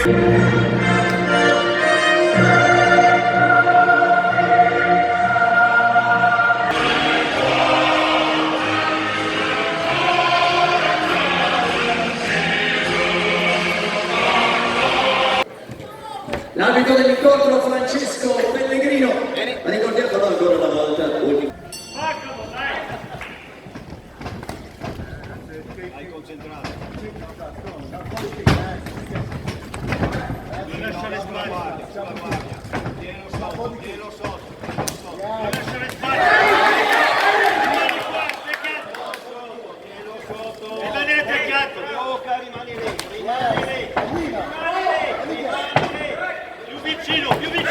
L'arbitro dell'incontro Francesco Pellegrino, ma ricordiamolo ancora una volta. Hai concentrato. Non lasciare sbagliare, sulla guardia. Tienilo sotto, tienilo sotto. Non lasciare sbagliare. Tienilo sotto. Rimani attaccato. Gioca, rimani lì. Rimani lì. Più vicino, più vicino.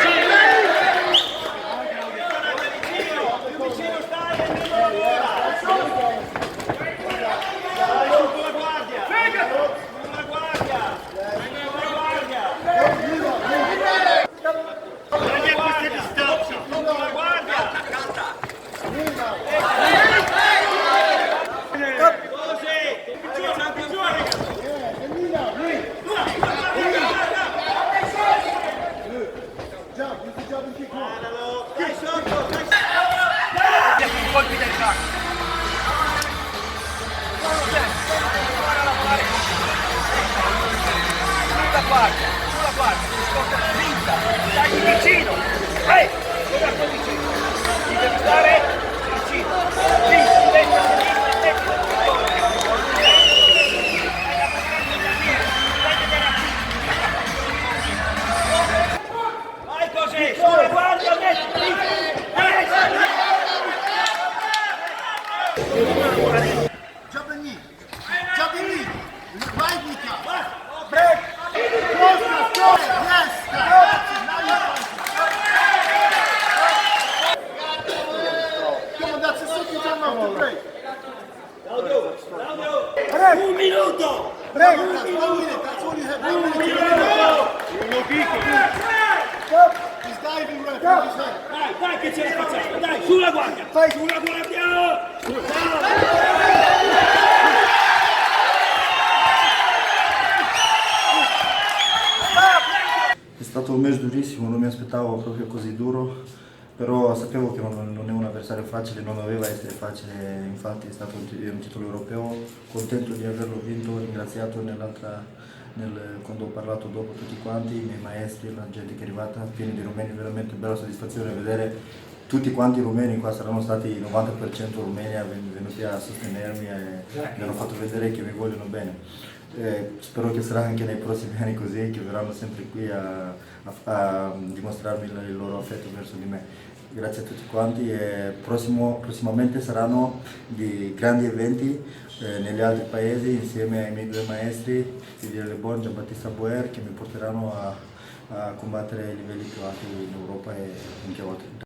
Più vicino stai e non lavora. Colpi del sacco. Sulla guardia, si scocca la spinta, stai vicino, guarda vicino, ti devi stare vicino, vai così, sulla guardia, metti. Jabini, right Mika. Break. Close the door. Yes. Come on, that's a second time after break. Un minuto! Break. That's 1 minute. That's all you have. 1 minute. Stop. He's diving right from his head. Dai che ce la facciamo, dai, sulla guardia! Sulla guardia! È stato un match durissimo, non mi aspettavo proprio così duro, però sapevo che non è un avversario facile, non doveva essere facile, infatti è stato un titolo europeo, contento di averlo vinto, ringraziato quando ho parlato dopo tutti quanti, i miei maestri, la gente che è arrivata, pieni di rumeni, veramente bella soddisfazione vedere tutti quanti i rumeni, qua saranno stati il 90% rumeni venuti a sostenermi e mi hanno fatto vedere che mi vogliono bene. Spero che sarà anche nei prossimi anni così, che verranno sempre qui a dimostrarmi il loro affetto verso di me. Grazie a tutti quanti e prossimamente saranno di grandi eventi negli altri paesi insieme ai miei due maestri, Didier Lebon e Giambattista Boer, che mi porteranno a combattere ai livelli più alti in Europa e anche oltre.